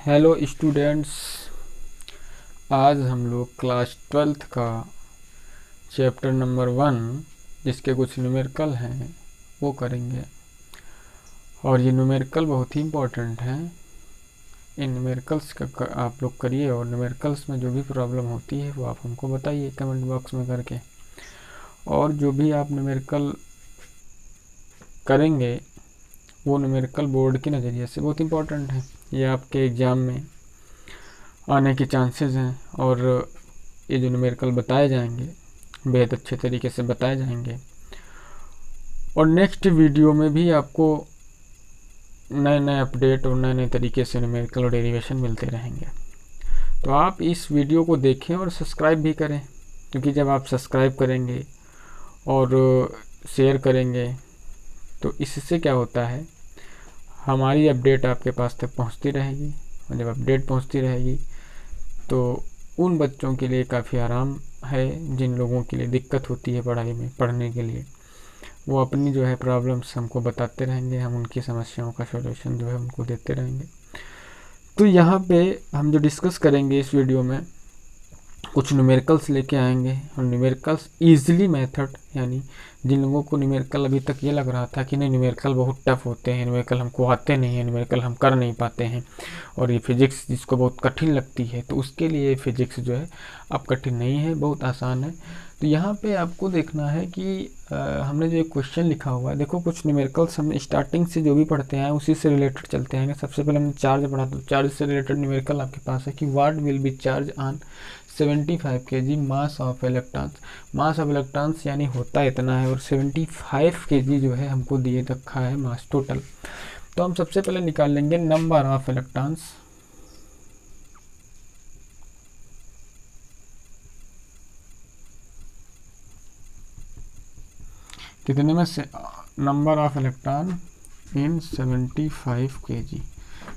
Hello students, आज हम लोग क्लास 12th का चैप्टर नंबर 1 जिसके कुछ न्यूमेरिकल हैं वो करेंगे। और ये न्यूमेरिकल बहुत ही इम्पोर्टेंट हैं। इन न्यूमेरिकल्स का आप लोग करिए और न्यूमेरिकल्स में जो भी प्रॉब्लम होती है वो आप हमको बताइए कमेंट बॉक्स में करके। और जो भी आप न्यूमेरिकल करेंगे वो न्यूमेरिकल बोर्ड के नज़रिए से बहुत इम्पोर्टेंट है। ये आपके एग्ज़ाम में आने के चांसेस हैं और ये जो न्यूमेरिकल बताए जाएंगे बेहद अच्छे तरीके से बताए जाएंगे। और नेक्स्ट वीडियो में भी आपको नए नए अपडेट और नए नए तरीके से न्यूमेरिकल और डेरिवेशन मिलते रहेंगे। तो आप इस वीडियो को देखें और सब्सक्राइब भी करें, क्योंकि जब आप सब्सक्राइब करेंगे और शेयर करेंगे तो इससे क्या होता है, हमारी अपडेट आपके पास तक पहुंचती रहेगी। और जब अपडेट पहुंचती रहेगी तो उन बच्चों के लिए काफ़ी आराम है जिन लोगों के लिए दिक्कत होती है पढ़ाई में पढ़ने के लिए। वो अपनी जो है प्रॉब्लम्स हमको बताते रहेंगे, हम उनकी समस्याओं का सॉल्यूशन जो है उनको देते रहेंगे। तो यहाँ पे हम जो डिस्कस करेंगे इस वीडियो में कुछ न्यूमेरिकल्स लेके आएंगे। और न्यूमेरिकल्स ईजिली मेथड, यानी जिन लोगों को न्यूमेरिकल अभी तक ये लग रहा था कि नहीं न्यूमेरिकल बहुत टफ होते हैं, न्यूमेरिकल हमको आते नहीं है, न्यूमेरिकल हम कर नहीं पाते हैं और ये फिजिक्स जिसको बहुत कठिन लगती है, तो उसके लिए फिजिक्स जो है अब कठिन नहीं है, बहुत आसान है। तो यहाँ पे आपको देखना है कि हमने जो एक क्वेश्चन लिखा हुआ है, देखो कुछ न्यूमेरिकल्स हम स्टार्टिंग से जो भी पढ़ते हैं उसी से रिलेटेड चलते हैं। सबसे पहले हमने चार्ज पढ़ा, तो चार्ज से रिलेटेड न्यूमेरिकल आपके पास है कि what will be charge on 75 kg mass of electrons. Mass of electrons यानी होता इतना है और 75 kg जो है हमको दिए रखा है मास टोटल। तो हम सबसे पहले निकाल लेंगे नंबर ऑफ इलेक्ट्रॉन्स। कितने में से number of electron in 75 kg।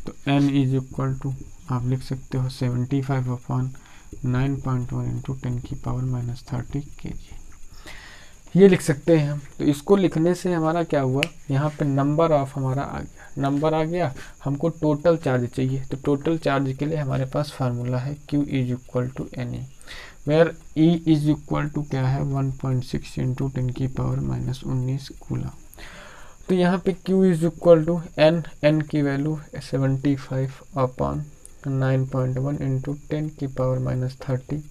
तो n इज इक्वल टू आप लिख सकते हो 75 अपॉन 9.1 इंटू 10⁻³ kg, ये लिख सकते हैं हम। तो इसको लिखने से हमारा क्या हुआ, यहाँ पे नंबर ऑफ हमारा आ गया, नंबर आ गया। हमको टोटल चार्ज चाहिए, तो टोटल चार्ज के लिए हमारे पास फार्मूला है Q is equal to NE, where E is equal to क्या है 1.6 इंटू 10⁻19 कूलम। तो यहाँ पे Q is equal to N की वैल्यू 75 अपॉन 9.1 इंटू 10⁻³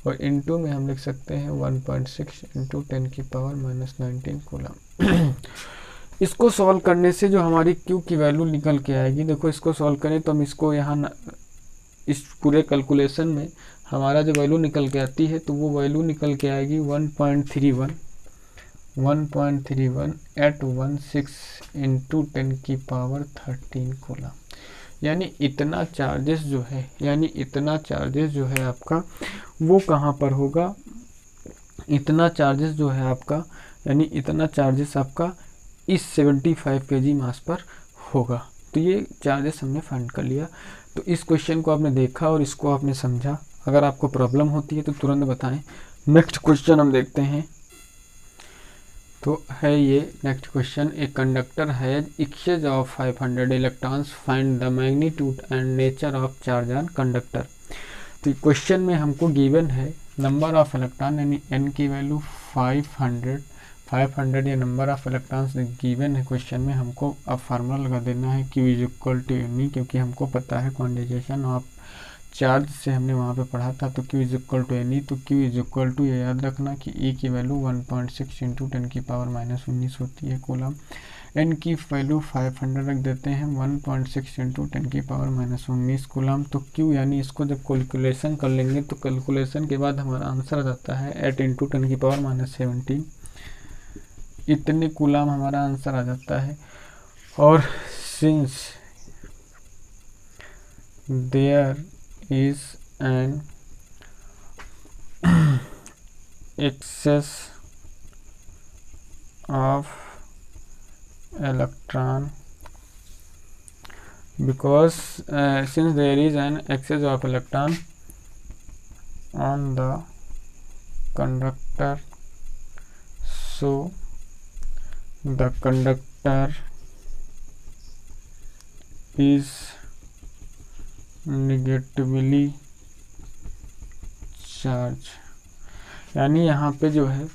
और इंटू में हम लिख सकते हैं 1.6 इंटू 10⁻19 कूलम। इसको सॉल्व करने से जो हमारी Q की वैल्यू निकल के आएगी, देखो इसको सॉल्व करें तो हम इसको यहाँ इस पूरे कैलकुलेशन में हमारा जो वैल्यू निकल के आती है तो वो वैल्यू निकल के आएगी 1.31 एट 16 इंटू 10⁻13 कूलम। यानी इतना चार्जेस जो है आपका वो कहाँ पर होगा, इतना चार्जेस जो है आपका, यानी इतना चार्जेस आपका इस 75 kg मास पर होगा। तो ये चार्जेस हमने फाइंड कर लिया। तो इस क्वेश्चन को आपने देखा और इसको आपने समझा। अगर आपको प्रॉब्लम होती है तो तुरंत बताएं। नेक्स्ट क्वेश्चन हम देखते हैं। तो है ये next question, a conductor has exchange of 500 electrons, find the magnitude and nature of charge on conductor. तो क्वेश्चन में हमको गिवन है नंबर ऑफ इलेक्ट्रॉन यानी n की वैल्यू 500 या नंबर ऑफ इलेक्ट्रॉन्स गिवन है क्वेश्चन में। हमको अब फार्मूला लगा देना है Q is equal to NE, क्योंकि हमको पता है क्वांटिजेशन ऑफ चार्ज से हमने वहाँ पे पढ़ा था। तो Q is equal to NE, तो Q इज इक्वल टू ये याद रखना कि E की वैल्यू 1.6 इंटू 10⁻19 होती है कूलम। N की वैल्यू 500 रख देते हैं, 1.6 इंटू 10⁻19 कूलम। तो Q यानी इसको जब कैलकुलेशन कर लेंगे तो कैलकुलेशन के बाद हमारा आंसर आ जाता है 8 इंटू 10⁻17, इतने कूलम हमारा आंसर आ जाता है। और since there is an excess of electron because since there is an excess of electron on the conductor, so the conductor is negatively charge, यानी यहाँ पे जो है,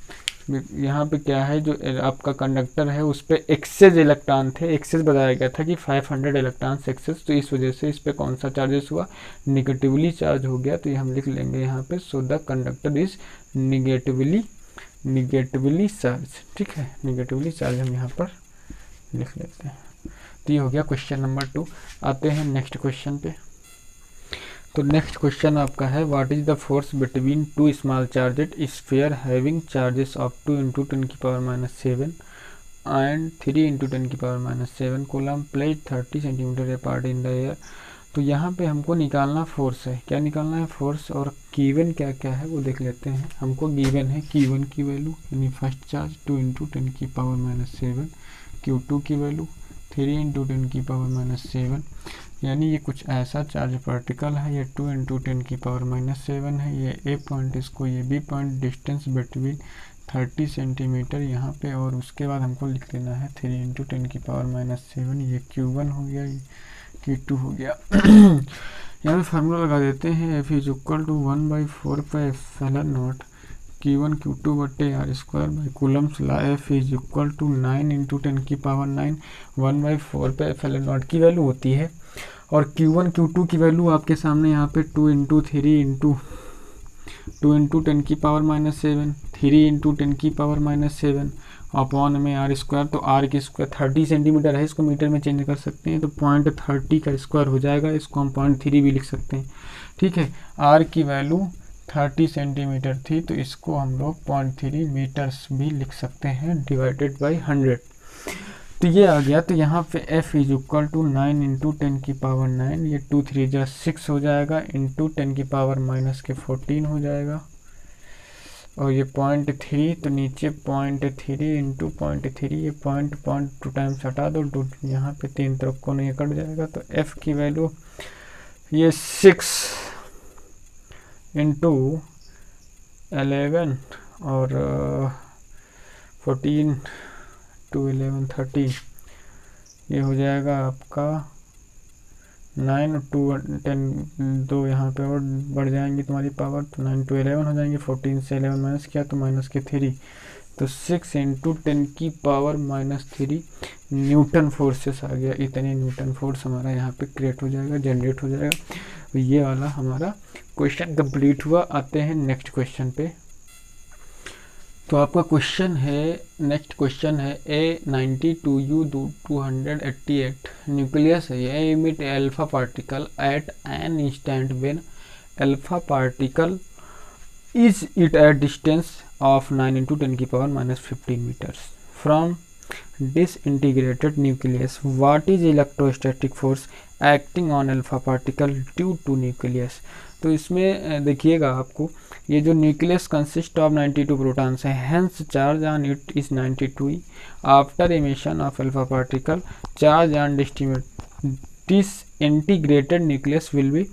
यहाँ पे क्या है, जो आपका कंडक्टर है उस पर एक्सेस इलेक्ट्रॉन थे, एक्सेस बताया गया था कि 500 इलेक्ट्रॉन्स एक्सेस, तो इस वजह से इस पर कौन सा चार्जेस हुआ, निगेटिवली चार्ज हो गया। तो ये हम लिख लेंगे यहाँ पे, so the conductor is negatively charge. ठीक है, निगेटिवली चार्ज हम यहाँ पर लिख लेते हैं। तो ये हो गया क्वेश्चन नंबर 2। आते हैं नेक्स्ट क्वेश्चन पे। तो नेक्स्ट क्वेश्चन आपका है, what is the force between two small charged sphere having charges of 2 × 10⁻⁷ and 3 × 10⁻⁷ coulomb plate 30 centimetre apart in the air. तो यहाँ पे हमको निकालना फोर्स है, क्या निकालना है, फोर्स, और गिवन क्या क्या है वो देख लेते हैं। हमको गिवन है Q1 की वैल्यू, यानी फर्स्ट चार्ज 2 × 10⁻⁷, Q2 की वैल्यू 3 × 10⁻⁷, यानी ये कुछ ऐसा चार्ज पार्टिकल है, ये 2 × 10⁻⁷ है, ये ए पॉइंट, इसको ये B point, distance between 30 centimetre यहाँ पे, और उसके बाद हमको लिख लेना है 3 × 10⁻⁷, ये Q1 हो गया, ये Q2 हो गया। यहाँ पे फार्मूला लगा देते हैं, F = 1/4πε0 Q1 Q2/r² कूलम्स ला। F = 9 × 10⁹ 1/4πε0 की वैल्यू होती है, और Q1 Q2 की वैल्यू आपके सामने यहाँ पे 2 × 3 × 10⁻⁷, 3 × 10⁻⁷ अपॉन में r², तो r की स्क्वायर 30 सेंटीमीटर है, इसको मीटर में चेंज कर सकते हैं, तो 0.30 का स्क्वायर हो जाएगा, इसको हम 0.3 भी लिख सकते हैं। ठीक है, r की वैल्यू 30 सेंटीमीटर थी, तो इसको हम लोग 0.3 मीटर्स भी लिख सकते हैं, डिवाइडेड बाई 100। तो ये आ गया। तो यहाँ पे F = 9 × 10⁹, ये 2 3 जा 6 हो जाएगा, इंटू 10⁻⁻14 हो जाएगा, और ये 0.3, तो नीचे 0.3 इंटू 0.3, ये पॉइंट 2 टाइम्स हटा दो, यहाँ पे 3 तरफ को नहीं कट जाएगा, तो F की वैल्यू ये 6 × 11 और 14 2 11 13, ये हो जाएगा आपका 9 और 2 10 2 यहाँ पे और बढ़ जाएंगी तुम्हारी पावर, तो 9 2 11 हो जाएंगे, 14 से 11 माइनस किया तो माइनस के 3, तो 6 × 10⁻³ न्यूटन फोर्सेस आ गया। इतने न्यूटन फोर्स हमारा यहाँ पे क्रिएट हो जाएगा, जनरेट हो जाएगा। तो ये वाला हमारा क्वेश्चन कंप्लीट हुआ। आते हैं नेक्स्ट क्वेश्चन पे। तो आपका क्वेश्चन है, नेक्स्ट क्वेश्चन है, A92U288 न्यूक्लियस है, ये emit alpha particle at an instant when alpha particle is it at distance of 9 × 10⁻⁻15 meters from disintegrated nucleus. What is electrostatic force acting on alpha particle due to nucleus? तो इसमें देखिएगा आपको, ये जो nucleus consist of 92 protons है, hence charge on it is 92E। After emission of alpha particle charge on disintegrated nucleus will be,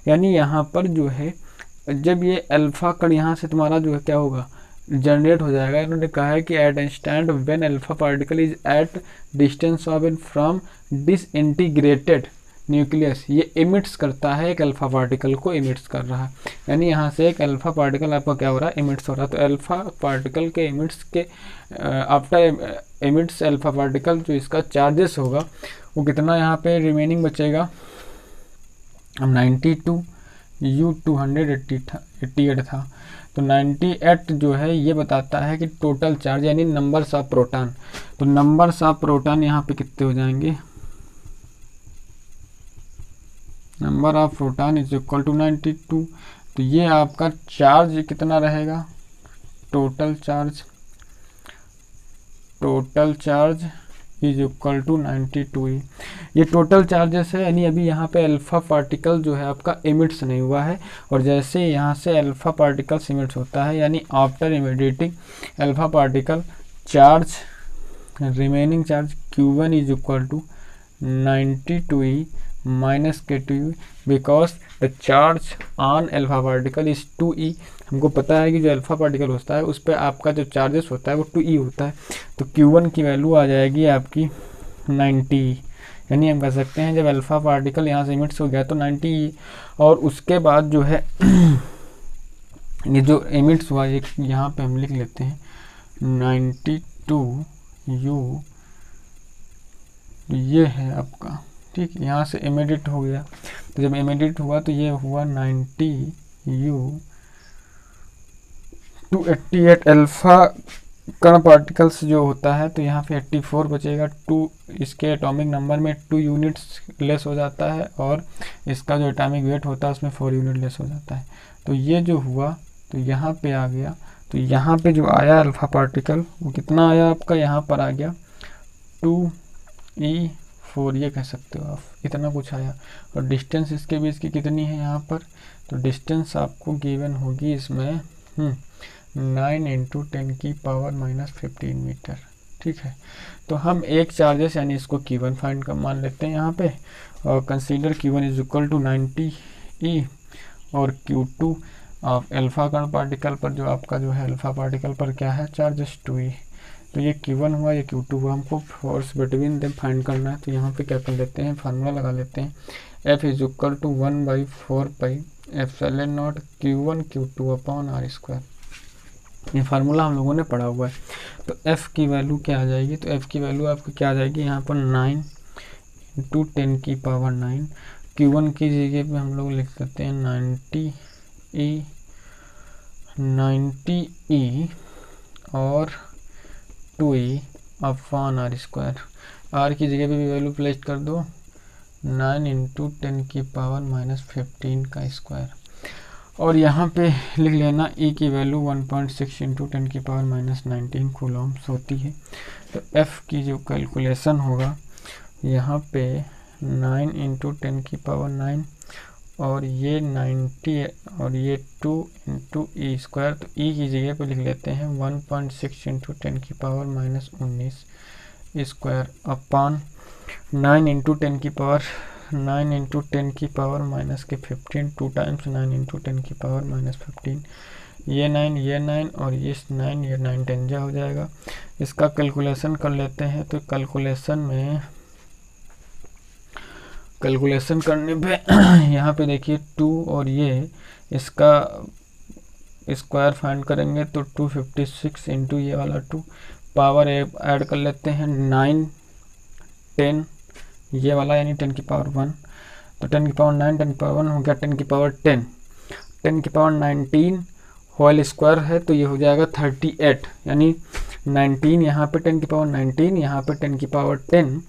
यानी यहाँ पर जो है जब ये अल्फा कण यहाँ से तुम्हारा जो है क्या होगा, जनरेट हो जाएगा। इन्होंने कहा है कि at instant when alpha particle is at distance of in from disintegrated nucleus, ये इमिट्स करता है, एक अल्फा पार्टिकल को इमिट्स कर रहा है, यानी यहाँ से एक अल्फा पार्टिकल आपका क्या हो रहा है, इमिट्स हो रहा है। तो अल्फा पार्टिकल के इमिट्स के आफ्टर इमिट्स अल्फा पार्टिकल जो इसका चार्जेस होगा वो कितना यहाँ पे रिमेनिंग बचेगा, 92U288 था, तो 98 जो है ये बताता है कि टोटल चार्ज यानी नंबर्स ऑफ प्रोटॉन। तो नंबर्स ऑफ प्रोटॉन यहाँ पे कितने हो जाएंगे, number of proton is equal to 92। तो ये आपका चार्ज कितना रहेगा, total charge is equal to 92E। ये टोटल चार्जेस है, यानी अभी यहाँ पे अल्फा पार्टिकल जो है आपका इमिट्स नहीं हुआ है, और जैसे यहाँ से अल्फा पार्टिकल इमिट्स होता है, यानी after imitating alpha particle charge remaining charge Q1 is equal to 92E minus K2U because the charge on alpha particle is 2E। हमको पता है कि जो अल्फा पार्टिकल होता है उस पर आपका जो चार्जेस होता है वो 2E होता है। तो Q1 की वैल्यू आ जाएगी आपकी 90, यानी हम कह सकते हैं जब अल्फ़ा पार्टिकल यहाँ से इमिट्स हो गया तो 90 और उसके बाद जो है ये जो इमिट्स हुआ एक यहाँ पे हम लिख लेते हैं 92U, ये है आपका, ठीक। यहाँ से इमिडिट हो गया, तो जब इमिडिट हुआ तो ये हुआ 90U 288 अल्फ़ा कण पार्टिकल्स जो होता है, तो यहाँ पे 84 बचेगा। 2 इसके एटॉमिक नंबर में 2 यूनिट्स लेस हो जाता है और इसका जो एटॉमिक वेट होता है उसमें 4 यूनिट लेस हो जाता है। तो ये जो हुआ तो यहाँ पे आ गया, तो यहाँ पे जो आया अल्फ़ा पार्टिकल वो कितना आया आपका, यहाँ पर आ गया 2E4, ये कह सकते हो आप, इतना कुछ आया। और डिस्टेंस इसके बीच की कितनी है यहाँ पर, तो डिस्टेंस आपको गिवन होगी इसमें 9 × 10⁻⁻15 मीटर, ठीक है। तो हम एक चार्जेस यानी इसको Q1 फाइंड कर मान लेते हैं यहाँ पे, और कंसीडर Q1 = 90E और Q2 ऑफ अल्फ़ा कण पार्टिकल पर जो आपका जो है अल्फ़ा पार्टिकल पर क्या है चार्जेस 2E। तो ये Q1 हुआ, ये Q2 हुआ, हमको फोर्स बिटवीन देम फाइंड करना है। तो यहाँ पे क्या कर लेते हैं, फार्मूला लगा लेते हैं, F = 1/4πε0 Q1 Q2/r²। ये फार्मूला हम लोगों ने पढ़ा हुआ है। तो F की वैल्यू क्या आ जाएगी, तो F की वैल्यू आपको क्या आ जाएगी यहाँ पर 9 × 10⁹ Q1 की जगह पे हम लोग लिख सकते हैं 90E और 2E/r²। r की जगह पे भी वैल्यू प्लेस कर दो 9 × 10⁻⁻15 का स्क्वायर, और यहाँ पे लिख लेना E की वैल्यू 1.6 × 10⁻⁻19 कूलम्स होती है। तो F की जो कैलकुलेशन होगा यहाँ पे 9 × 10⁹ और ये 90 और ये 2 × E², तो E की जगह पे लिख लेते हैं 1.6 × 10⁻⁻19 स्क्वायर अपॉन 9 × 10⁻⁻15 2 टाइम्स 9 × 10⁻⁻15, ये 9 ये 9 और ये 9 ये 9 10 हो जाएगा। इसका कैलकुलेशन कर लेते हैं। तो कैलकुलेशन करने पे यहाँ पे देखिए 2 और ये इसका स्क्वायर फाइंड करेंगे तो 256 × ये वाला 2, पावर ऐड कर लेते हैं 9 10 ये वाला यानी 10⁻1, तो 10⁻9 10⁻1 हो गया 10⁻10, 10⁻19 होल स्क्वायर है तो ये हो जाएगा 38, यानी 19 यहाँ पे 10⁻19 यहाँ पे 10⁻10,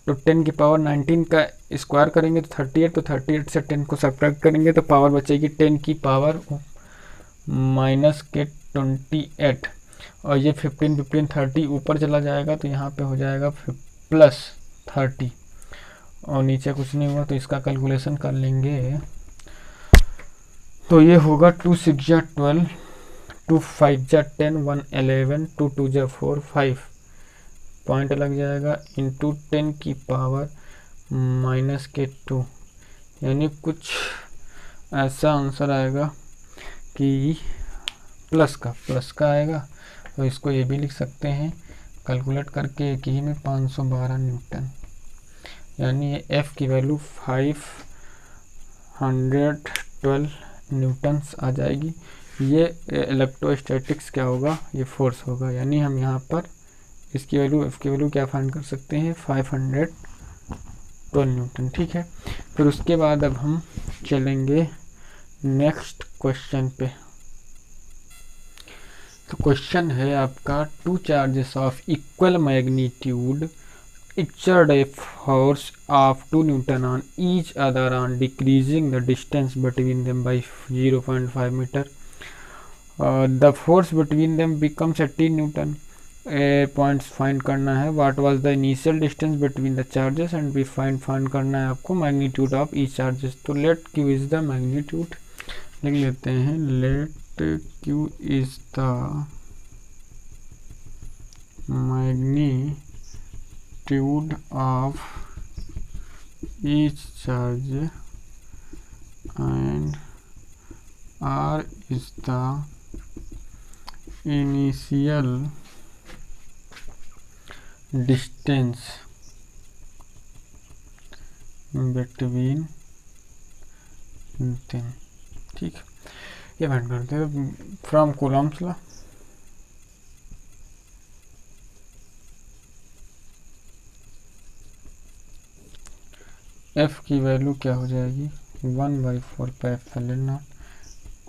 तो 10⁻19 का स्क्वायर करेंगे तो 38, तो 38 से 10 को सब्ट्रैक्ट करेंगे तो पावर बचेगी 10⁻28, और ये 15 15 30 ऊपर चला जाएगा तो यहाँ पे हो जाएगा +30, और नीचे कुछ नहीं हुआ। तो इसका कैलकुलेशन कर लेंगे तो ये होगा 2 6 × 12, 2 5 × 10, 1 11, 2 2 × 4 5 पॉइंट लग जाएगा इंटू 10⁻⁻2, यानी कुछ ऐसा आंसर आएगा कि प्लस का आएगा। तो इसको ये भी लिख सकते हैं कैलकुलेट करके एक ही में 512 न्यूटन, यानी ये F की वैल्यू 512 न्यूटन्स आ जाएगी। ये इलेक्ट्रोस्टैटिक्स क्या होगा, ये फोर्स होगा, यानी हम यहाँ पर इसकी वैल्यू F की वैल्यू क्या फाइंड कर सकते हैं 512 न्यूटन, ठीक है। फिर उसके बाद अब हम चलेंगे नेक्स्ट क्वेश्चन पे। तो क्वेश्चन है आपका 2 charges of equal magnitude exert a force of 2 Newton on each other on decreasing the distance between them by 0.5 meter. The force between them becomes 18 Newton. Points find करना है what was the initial distance between the charges and B find करना है आपको magnitude of each charges. तो let Q is the magnitude लिख लेते हैं, let Q is the magnitude of each charge and R is the initial distance between them. ठीक, ये find करते हैं फ्रॉम कूलॉम्स लॉ। एफ की वैल्यू क्या हो जाएगी 1/4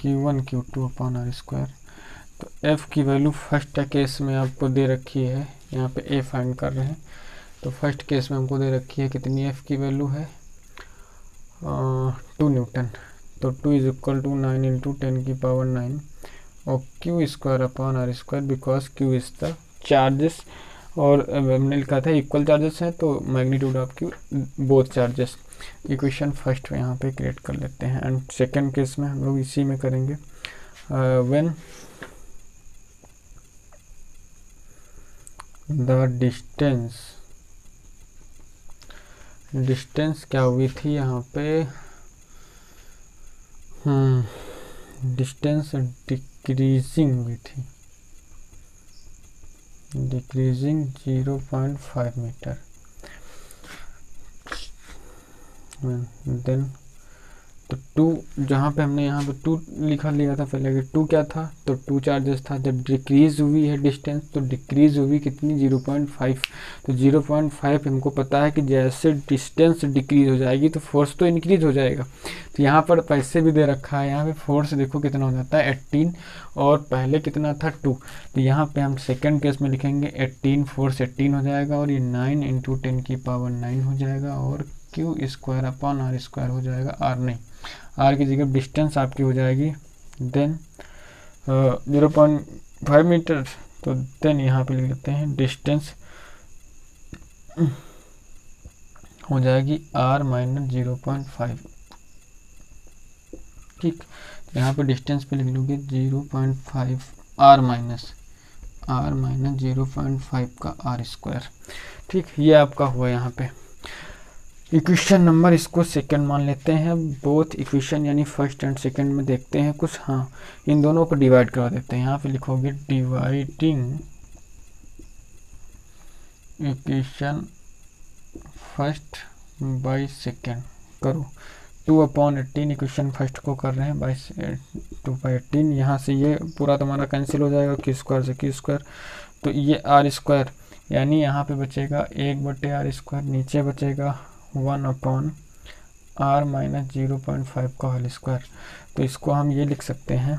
Q1 Q2 upon R square. तो एफ की वैल्यू फर्स्ट केस में आपको दे रखी है, यहाँ पे ए फाइंड कर रहे हैं, तो फर्स्ट केस में हमको दे रखी है कितनी एफ की वैल्यू है 2 न्यूटन। तो 2 इज इक्वल टू 9 इंटू 10⁹ और Q square upon R square, because Q is the charges, और हमने लिखा था इक्वल चार्जेस हैं तो magnitude of Q both charges. Equation first में यहाँ पे क्रिएट कर लेते हैं, एंड सेकेंड केस में हम लोग इसी में करेंगे व्हेन द डिस्टेंस क्या हुई थी यहाँ पे, डिस्टेंस डिक्रीजिंग हुई थी, डिक्रीजिंग 0.5 मीटर। देन तो 2 जहाँ पे हमने यहाँ पे 2 लिखा लिया था पहले, 2 क्या था, तो 2 चार्जेस था। जब डिक्रीज हुई है डिस्टेंस, तो डिक्रीज हुई कितनी 0.5, तो 0.5 हमको पता है कि जैसे डिस्टेंस डिक्रीज हो जाएगी तो फोर्स तो इंक्रीज हो जाएगा। तो यहाँ पर पैसे भी दे रखा है, यहाँ पे फोर्स देखो कितना हो जाता है 18, और पहले कितना था 2, तो यहाँ पे हम सेकेंड केस में लिखेंगे 18, फोर्स 18 हो जाएगा, और ये 9 इंटू 10⁹ हो जाएगा, और Q square upon R square हो जाएगा, आर नहीं, आर की जगह डिस्टेंस आपकी हो जाएगी देन 0.5 मीटर। तो देन यहाँ पे लिख लेते हैं डिस्टेंस हो जाएगी r माइनस 0.5। ठीक, यहाँ पे डिस्टेंस पे लिख लोगे 0.5 r माइनस 0.5 का आर स्क्वायर। ठीक, ये आपका हुआ यहाँ पे इक्वेशन नंबर, इसको सेकंड मान लेते हैं। बोथ इक्वेशन यानी फर्स्ट एंड सेकंड में देखते हैं कुछ, हाँ इन दोनों को डिवाइड करा देते हैं। यहाँ पे लिखोगे dividing equation first by second, करो 2/18 इक्वेशन फर्स्ट को कर रहे हैं बाय 2/18। यहाँ से ये पूरा तुम्हारा कैंसिल हो जाएगा, क्यू स्क्वायर से क्यू स्क्वायर, तो ये आर स्क्वायर, यानी यहाँ पे बचेगा 1/r स्क्वायर, नीचे बचेगा 1/r माइनस 0.5 का होल स्क्वायर। तो इसको हम ये लिख सकते हैं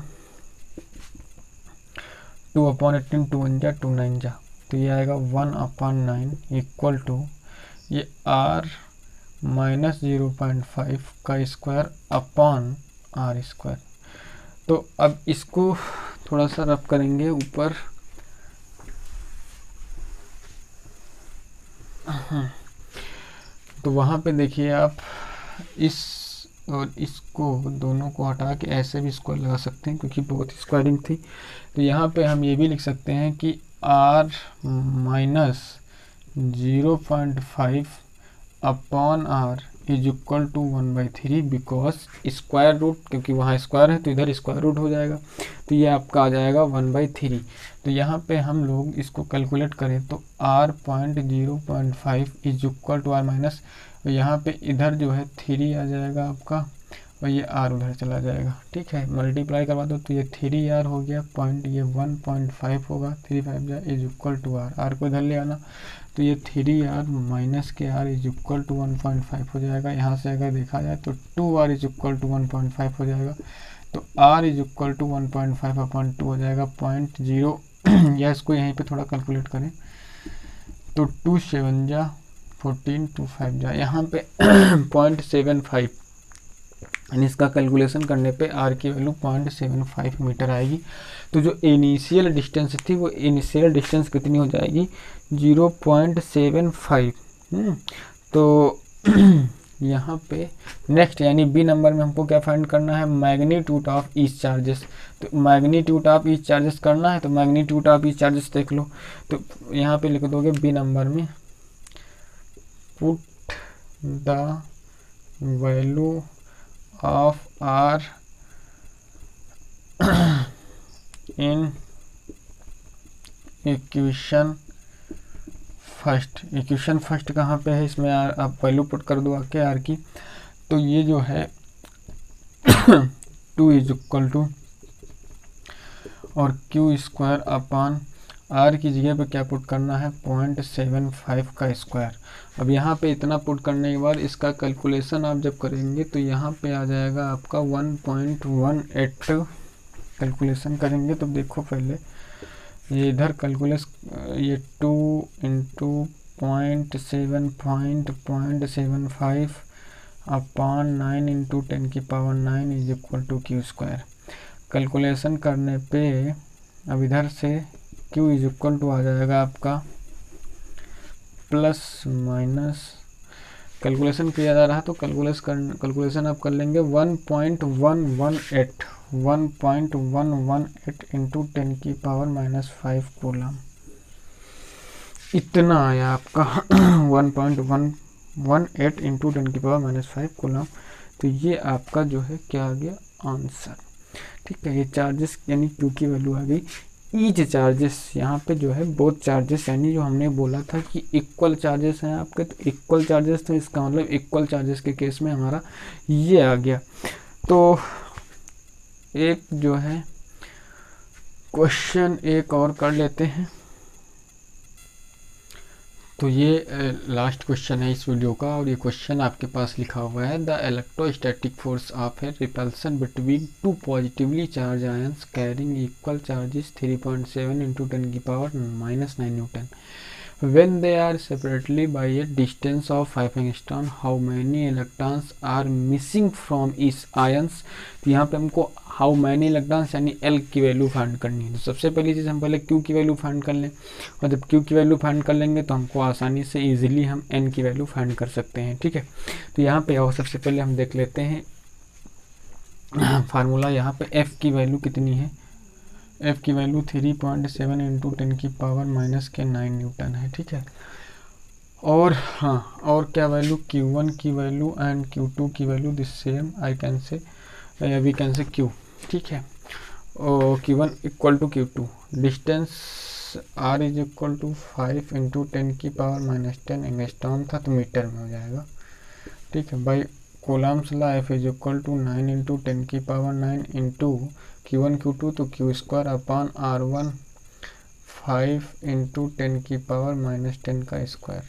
2/18, 2 1 जा 2 9 जा, तो ये आएगा 1/9 इक्वल टू ये r माइनस 0.5 का स्क्वायर अपॉन आर स्क्वायर। तो अब इसको थोड़ा सा रफ करेंगे ऊपर, तो वहाँ पे देखिए आप इस और इसको दोनों को हटा के ऐसे भी स्क्वायर लगा सकते हैं क्योंकि बहुत स्क्वायरिंग थी। तो यहाँ पे हम ये भी लिख सकते हैं कि r minus 0.5 upon r is equal to 1/3, because square root, क्योंकि वहाँ स्क्वायर है तो इधर स्क्वायर रूट हो जाएगा, तो ये आपका आ जाएगा 1/3। तो यहाँ पे हम लोग इसको कैलकुलेट करें तो r 0.5 is equal to r minus, यहाँ पे इधर जो है 3 आ जाएगा आपका, और ये r उधर चला जाएगा। ठीक है, मल्टीप्लाई करवा दो तो ये 3r हो गया, पॉइंट ये 1.5 होगा, 3 5 जा इज इक्वल टू r को इधर ले आना, तो ये 3r माइनस के r इज इक्वल टू 1.5 हो जाएगा। यहाँ से अगर देखा जाए तो 2r इज इक्वल टू 1.5 हो जाएगा, तो r is equal to 1.5 upon 2 हो जाएगा 0.0। या इसको यहीं पे थोड़ा कैलकुलेट करें तो 2 7 जा 14, 2 5 जा, यहाँ पे 0.75, यानी इसका कैलकुलेशन करने पे r की वैल्यू 0.75 मीटर आएगी। तो जो इनिशियल डिस्टेंस थी वो इनिशियल डिस्टेंस कितनी हो जाएगी 0.75। तो यहाँ पे नेक्स्ट यानी बी नंबर में हमको क्या फाइंड करना है, मैग्नीट्यूड ऑफ ईच चार्जेस। तो मैग्नीट्यूड ऑफ ईच चार्जेस करना है, तो मैग्नीट्यूड ऑफ ईच चार्जेस देख लो, तो यहाँ पे लिख दोगे बी नंबर में put the value of r in equation first, equation first कहाँ पे है, इसमें आप वैल्यू पुट कर दो आके आर की। तो ये जो है 2 इज इक्वल टू और क्यू स्क्वायर अपान आर की जगह पे क्या पुट करना है 0.75 का स्क्वायर। अब यहाँ पे इतना पुट करने के बाद इसका कैलकुलेशन आप जब करेंगे तो यहाँ पे आ जाएगा आपका 1.18। कैलकुलेशन करेंगे तो देखो पहले ये इधर कैलकुलेट, ये 2 इंटू 0.75 अपान 9 इंटू 10 की power 9 is equal to Q square. Calculation करने पे अब इधर से क्यू इज इक्वल टू आ जाएगा आपका प्लस माइनस, कैलकुलेशन किया जा रहा तो कैलकुलेशन आप कर लेंगे 1.118 इंटू 10 की पावर -5 कूलम, इतना आया आपका 1.118 इंटू 10 की पावर -5 कूलम। तो ये आपका जो है क्या आ गया आंसर। ठीक है, ये चार्जेस यानी क्यू की वैल्यू आ गई। ईच चार्जेस यहाँ पे जो है बोथ चार्जेस, यानी जो हमने बोला था कि इक्वल चार्जेस हैं आपके, तो इक्वल चार्जेस, तो इसका मतलब इक्वल चार्जेस के केस में हमारा ये आ गया। तो एक जो है क्वेश्चन एक और कर लेते हैं। तो ये लास्ट क्वेश्चन है इस वीडियो का, और ये क्वेश्चन आपके पास लिखा हुआ है the electrostatic force of A repulsion between two positively charge ions carrying equal charges 3.7 into 10 की power -9 Newton when they are separately by a distance of 5 angstrom, how many electrons are missing from each ions। तो यहाँ पे हमको how many electrons यानी L की value find करनी है। तो सबसे पहली चीज़ हम पहले Q की वैल्यू फाइंड कर लें, और जब Q की वैल्यू फाइंड कर लेंगे तो हमको आसानी से इजीली हम N की वैल्यू फाइंड कर सकते हैं। ठीक है, तो यहाँ पे और सबसे पहले हम देख लेते हैं फार्मूला। यहाँ पे F की वैल्यू कितनी है, F की वैल्यू 3.7 इंटू 10 की पावर -9 न्यूटन है। ठीक है, और हाँ, और क्या वैल्यू Q1 की वैल्यू एंड Q2 की value this same I can say we can say Q। ठीक है, और Q1 equal to Q2, distance R is equal to 5 into 10 की पावर -10 एंगस्ट्रॉम था तो मीटर में हो जाएगा। ठीक है, by Coulomb's law F is equal to 9 into 10 की पावर 9 इंटू Q1 Q2 तो Q square upon R1 5 into 10 की पावर -10 का स्क्वायर,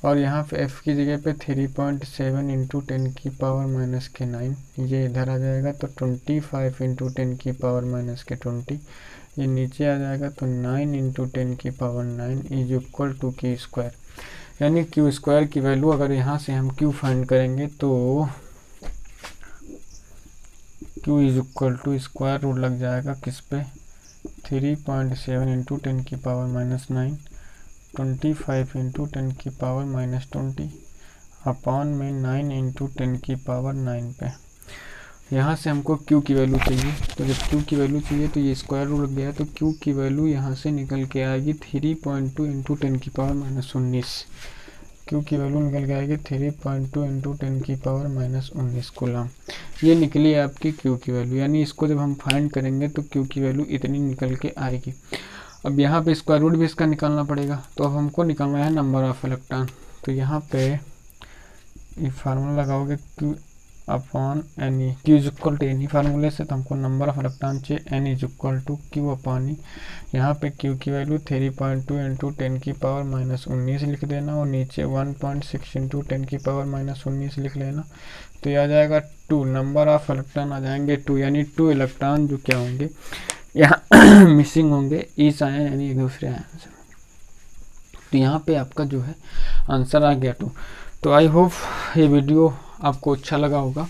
और यहाँ पे F की जगह पे 3.7 इंटू 10 की पावर -9 ये इधर आ जाएगा तो 25 इंटू 10 की पावर -20 ये नीचे आ जाएगा तो 9 इंटू 10 की power 9 is equal to Q square. यानी Q स्क्वायर की वैल्यू अगर यहाँ से हम Q फाइंड करेंगे तो Q is equal to square root लग जाएगा किस पे 3.7 इंटू 10 की पावर -9 25 इंटू 10 की पावर -20 अपॉन में 9 इंटू 10 की पावर 9 पे। यहाँ से हमको Q की वैल्यू चाहिए, तो जब Q की वैल्यू चाहिए तो ये स्क्वायर रूट लग गया तो Q की वैल्यू यहाँ से निकल के आएगी 3.2 इंटू 10 की पावर -19। Q की वैल्यू निकल के आएगी 3.2 इंटू 10 की पावर -19 कूलम। ये निकली आपकी Q की वैल्यू, यानी इसको जब हम फाइंड करेंगे तो Q की वैल्यू इतनी निकल के आएगी। अब यहाँ पे स्क्वायर रूट भी इसका निकालना पड़ेगा, तो अब हमको निकालना है नंबर ऑफ इलेक्ट्रॉन। तो यहाँ पे ये फार्मूला लगाओगे Q upon N E, Q is equal to N E फार्मूले से, तो हमको नंबर ऑफ इलेक्ट्रॉन चाहिए N is equal to Q upon E. यहाँ पे Q की वैल्यू 3.2 इंटू 10 की पावर -19 लिख देना, और नीचे 1.6 इंटू 10 की पावर -19 लिख लेना, तो ये आ जाएगा 2। नंबर ऑफ इलेक्ट्रॉन आ जाएंगे 2, यानी 2 इलेक्ट्रॉन जो क्या होंगे यहाँ मिसिंग होंगे ईच आयन यानी एक दूसरे आयन से। तो यहाँ पे आपका जो है आंसर आ गया 2। तो आई होप ये वीडियो आपको अच्छा लगा होगा,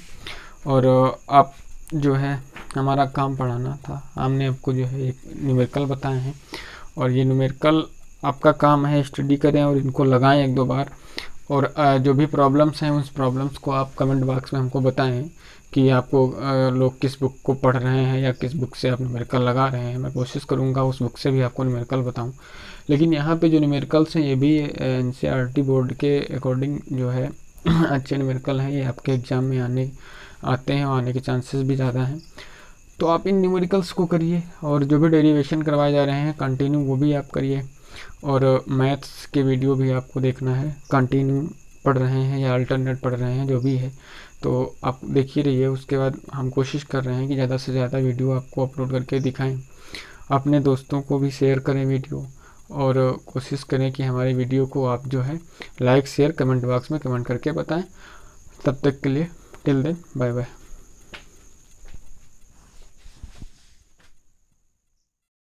और आप जो है हमारा काम पढ़ाना था, हमने आपको जो है एक न्यूमेरिकल बताए हैं, और ये न्यूमेरिकल आपका काम है स्टडी करें और इनको लगाएं 1-2 बार, और जो भी प्रॉब्लम्स हैं उस प्रॉब्लम्स को आप कमेंट बॉक्स में हमको बताएं कि आपको लोग किस बुक को पढ़ रहे हैं या किस बुक से आप न्यूमेरिकल लगा रहे हैं। मैं कोशिश करूँगा उस बुक से भी आपको न्यूमेरिकल बताऊँ, लेकिन यहाँ पे जो न्यूमेरिकल्स हैं ये भी NCERT बोर्ड के अकॉर्डिंग जो है अच्छे न्यूमेरिकल हैं, ये आपके एग्ज़ाम में आते हैं और आने के चांसेस भी ज़्यादा हैं। तो आप इन न्यूमेरिकल्स को करिए, और जो भी डेरिवेशन करवाए जा रहे हैं कंटिन्यू वो भी आप करिए, और मैथ्स के वीडियो भी आपको देखना है, कंटिन्यू पढ़ रहे हैं या अल्टरनेट पढ़ रहे हैं, जो भी है तो आप देखिए रहिए। उसके बाद हम कोशिश कर रहे हैं कि ज़्यादा से ज़्यादा वीडियो आपको अपलोड करके दिखाएं। अपने दोस्तों को भी शेयर करें वीडियो, और कोशिश करें कि हमारी वीडियो को आप जो है लाइक शेयर कमेंट बॉक्स में कमेंट करके बताएं। तब तक के लिए टिल देन बाय बाय।